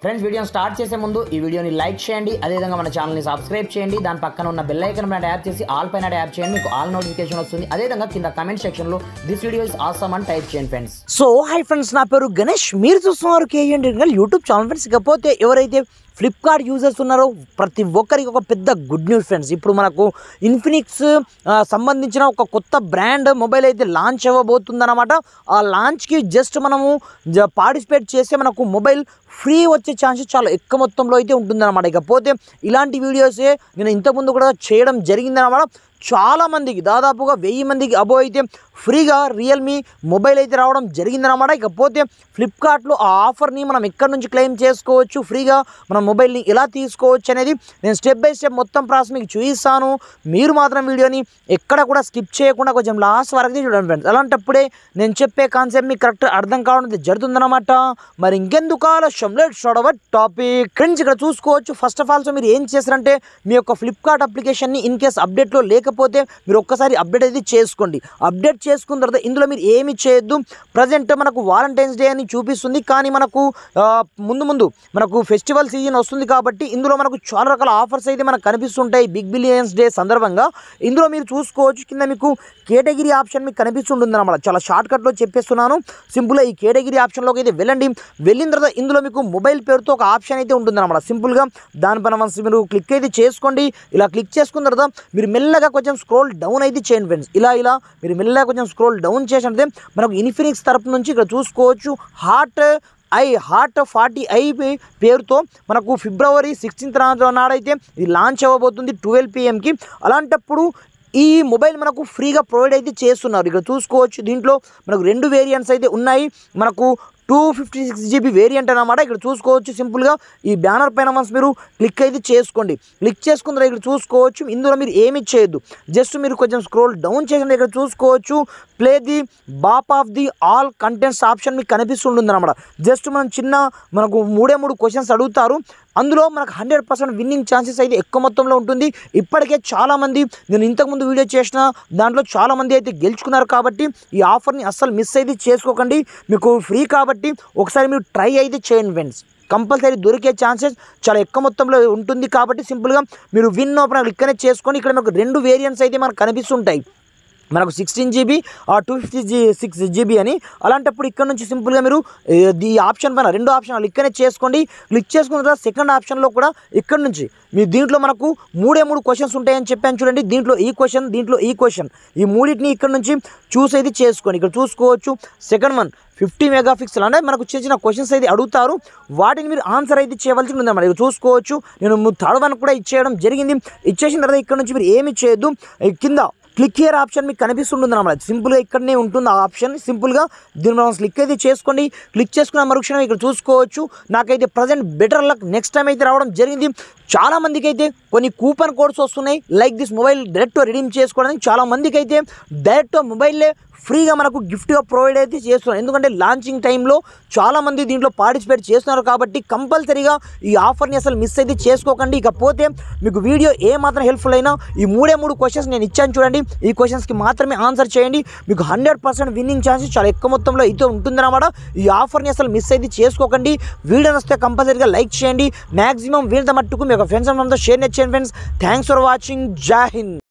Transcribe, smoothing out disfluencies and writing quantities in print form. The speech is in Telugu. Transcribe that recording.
ఫ్రెండ్స్ వీడియోని స్టార్ట్ చేసే ముందు ఈ వీడియోని లైక్ చేయండి, అదేవిధంగా మన ఛానల్ని సబ్స్క్రైబ్ చేయండి. దాని పక్కన ఉన్న బెల్ ఐకాన్ పైన ట్యాప్ చేసి ఆల్ పైన ట్యాప్ చేయండి, మీకు ఆల్ నోటిఫికేషన్ వస్తుంది. అదేవిధంగా కింద కమెంట్ సెక్షన్లో దిస్ వీడియో ఇస్ ఆసమ్ అని టైప్ చేయండి ఫ్రెండ్స్. సో హై ఫ్రెండ్స్, నా పేరు గణేష్, మీరు చూస్తున్నారు కేఎన్ యూట్యూబ్ ఛానల్. ఫ్రెండ్స్ ఇకపోతే ఎవరైతే ఫ్లిప్కార్ట్ యూజర్స్ ఉన్నారో ప్రతి ఒక్కరికి ఒక పెద్ద గుడ్ న్యూస్ ఫ్రెండ్స్. ఇప్పుడు మనకు ఇన్ఫినిక్స్ సంబంధించిన ఒక కొత్త బ్రాండ్ మొబైల్ అయితే లాంచ్ అవ్వబోతుందన్నమాట. ఆ లాంచ్కి జస్ట్ మనము పార్టిసిపేట్ చేస్తే మనకు మొబైల్ ఫ్రీ వచ్చే ఛాన్సెస్ చాలా ఎక్కువ మొత్తంలో అయితే ఉంటుందన్నమాట. ఇకపోతే ఇలాంటి వీడియోసే నేను ఇంతకుముందు కూడా చేయడం జరిగిందన్నమాట. చాలామందికి దాదాపుగా 1000 మందికి అబో అయితే ఫ్రీగా రియల్మీ మొబైల్ అయితే రావడం జరిగిందన్నమాట. ఇకపోతే ఫ్లిప్కార్ట్లో ఆ ఆఫర్ని మనం ఎక్కడి నుంచి క్లెయిమ్ చేసుకోవచ్చు, ఫ్రీగా మన మొబైల్ని ఎలా తీసుకోవచ్చు అనేది నేను స్టెప్ బై స్టెప్ మొత్తం ప్రాసెస్ మీకు చూపిస్తాను. మీరు మాత్రం వీడియోని ఎక్కడ కూడా స్కిప్ చేయకుండా కొంచెం లాస్ట్ వరకు చూడండి ఫ్రెండ్స్. అలాంటప్పుడే నేను చెప్పే కాన్సెప్ట్ మీకు కరెక్ట్ అర్థం కావడం జరుగుతుందన్నమాట. మరి ఇంకెందుకు ఆలస్యం, let's start our topic. Friends ఇక్కడ చూసుకోవచ్చు, ఫస్ట్ ఆఫ్ ఆల్ సో మీరు ఏం చేస్తారంటే మీ యొక్క ఫ్లిప్కార్ట్ అప్లికేషన్ని ఇన్ కేస్ అప్డేట్లో లేకపోతే మీరు ఒక్కసారి అప్డేట్ అయితే చేసుకోండి. అప్డేట్ చేసుకున్న తర్వాత ఇందులో మీరు ఏమి చేయొద్దు. ప్రజెంట్ మనకు వాలంటైన్స్ డే అని చూపిస్తుంది, కానీ మనకు ముందు మనకు ఫెస్టివల్ సీజన్ వస్తుంది కాబట్టి ఇందులో మనకు చాలా రకాల ఆఫర్స్ అయితే మనకు కనిపిస్తుంటాయి. బిగ్ బిలియన్స్ డే సందర్భంగా ఇందులో మీరు చూసుకోవచ్చు, కింద మీకు కేటగిరీ ఆప్షన్ మీకు కనిపిస్తుంటుంది అన్నమాట. చాలా షార్ట్కట్లో చెప్పేస్తున్నాను, సింపుల్గా ఈ కేటగిరీ ఆప్షన్లోకి అయితే వెళ్ళండి. వెళ్ళిన తర్వాత ఇందులో మీకు మొబైల్ పేరుతో ఒక ఆప్షన్ అయితే ఉంటుందన్నమాట. సింపుల్గా దానిపైన మీరు క్లిక్ అయితే చేసుకోండి. ఇలా క్లిక్ చేసుకున్న తర్వాత మీరు మెల్లగా కొంచెం స్క్రోల్ డౌన్ అయితే చేయండి ఫ్రెండ్స్. ఇలా మీరు మెల్లగా కొంచెం స్క్రోల్ డౌన్ చేసినట్లయితే మనకు ఇన్ఫినిక్స్ తరపు నుంచి ఇక్కడ చూసుకోవచ్చు హాట్ 40i పేరుతో మనకు ఫిబ్రవరి 16th నాడైతే ఇది లాంచ్ అవ్వబోతుంది 12 PM. అలాంటప్పుడు ఈ మొబైల్ మనకు ఫ్రీగా ప్రొవైడ్ అయితే చేస్తున్నారు. ఇక్కడ చూసుకోవచ్చు, దీంట్లో మనకు 2 వేరియంట్స్ అయితే ఉన్నాయి. మనకు 256GB వేరియంట్ అన్నమాట. ఇక్కడ చూసుకోవచ్చు, సింపుల్గా ఈ బ్యానర్ పైన వన్స్ మీరు క్లిక్ అయితే చేసుకోండి. క్లిక్ చేసుకున్న ఇక్కడ చూసుకోవచ్చు, ఇందులో మీరు ఏమి చేయొద్దు, జస్ట్ మీరు కొంచెం స్క్రోల్ డౌన్ చేసిన ఇక్కడ చూసుకోవచ్చు ప్లే ది బాప్ of the all contents option మీకు కనిపిస్తుంటుంది అన్నమాట. జస్ట్ మనకు 3 క్వశ్చన్స్ అడుగుతారు. అందులో మనకు 100% విన్నింగ్ ఛాన్సెస్ అయితే ఎక్కువ మొత్తంలో ఉంటుంది. ఇప్పటికే చాలామంది నేను ఇంతకుముందు వీడియో చేసిన దాంట్లో చాలామంది అయితే గెలుచుకున్నారు. కాబట్టి ఈ ఆఫర్ని అస్సలు మిస్ అయితే చేసుకోకండి, మీకు ఫ్రీ కాబట్టి ఒకసారి మీరు ట్రై అయితే చేయండి ఫ్రెండ్స్. కంపల్సరీ దొరికే ఛాన్సెస్ చాలా ఎక్కువ మొత్తంలో ఉంటుంది. కాబట్టి సింపుల్గా మీరు విన్ ఓపెన్ ఇక్కడనే చేసుకోండి. ఇక్కడ మనకు 2 వేరియంట్స్ అయితే మనకు కనిపిస్తుంటాయి, మనకు 16GB 256GB అని. అలాంటప్పుడు ఇక్కడ నుంచి సింపుల్గా మీరు ఈ ఆప్షన్ పైన 2 ఆప్షన్లు ఇక్కడనే చేసుకోండి. క్లిక్ చేసుకున్న తర్వాత సెకండ్ ఆప్షన్లో కూడా ఇక్కడ నుంచి మీరు దీంట్లో మనకు 3 క్వశ్చన్స్ ఉంటాయని చెప్పాను చూడండి. దీంట్లో ఈ క్వశ్చన్, దీంట్లో ఈ క్వశ్చన్, ఈ మూడింటిని ఇక్కడ నుంచి చూస్ అయితే చేసుకోండి. ఇక్కడ చూసుకోవచ్చు సెకండ్ వన్ 50 మెగాపిక్సెల్ అంటే మనకు చిన్న క్వశ్చన్స్ అయితే అడుగుతారు, వాటిని మీరు ఆన్సర్ అయితే చేయవలసి ఉందన్నమాట. ఇక్కడ చూసుకోవచ్చు, నేను థర్డ్ వన్ కూడా ఇచ్చేయడం జరిగింది. ఇచ్చేసిన తర్వాత ఇక్కడ నుంచి మీరు ఏమి చేయొద్దు, కింద క్లిక్ హియర్ ఆప్షన్ మీకు కనిపిస్తుంటుంది అన్నమాట. సింపుల్గా ఇక్కడనే ఉంటుంది ఆ ఆప్షన్. సింపుల్గా దీన్ని మనం క్లిక్ అయితే చేసుకోండి. క్లిక్ చేసుకున్న మరుక్షణం ఇక్కడ చూసుకోవచ్చు నాకైతే present better luck next time అయితే రావడం జరిగింది. చాలామందికి అయితే కొన్ని కూపన్ కోడ్స్ వస్తున్నాయి like this mobile direct redeem చేసుకోవడానికి. చాలామందికి అయితే డైరెక్ట్ మొబైల్లే ఫ్రీగా మనకు గిఫ్ట్గా ప్రొవైడ్ అయితే చేస్తున్నారు. ఎందుకంటే లాంచింగ్ టైంలో చాలామంది దీంట్లో పార్టిసిపేట్ చేస్తున్నారు కాబట్టి కంపల్సరీగా ఈ ఆఫర్ని అసలు మిస్ అయితే చేసుకోకండి. ఇకపోతే మీకు వీడియో ఏమాత్రం హెల్ప్ఫుల్ అయినా ఈ 3 క్వశ్చన్స్ నేను ఇచ్చాను చూడండి, ఈ క్వశ్చన్స్కి మాత్రమే ఆన్సర్ చేయండి. మీకు 100% విన్నింగ్ ఛాన్సెస్ చాలా ఎక్కువ మొత్తంలో అయితే ఉంటుందన్నమాట. ఈ ఆఫర్ని అసలు మిస్ అయితే చేసుకోకండి. వీడియో నచ్చితే కంపల్సరీగా లైక్ చేయండి. మ్యాక్సిమం వీళ్ళ మట్టుకు మీ యొక్క ఫ్రెండ్స్ అంతా షేర్ చేయండి ఫ్రెండ్స్. Thanks for watching. జై హింద్.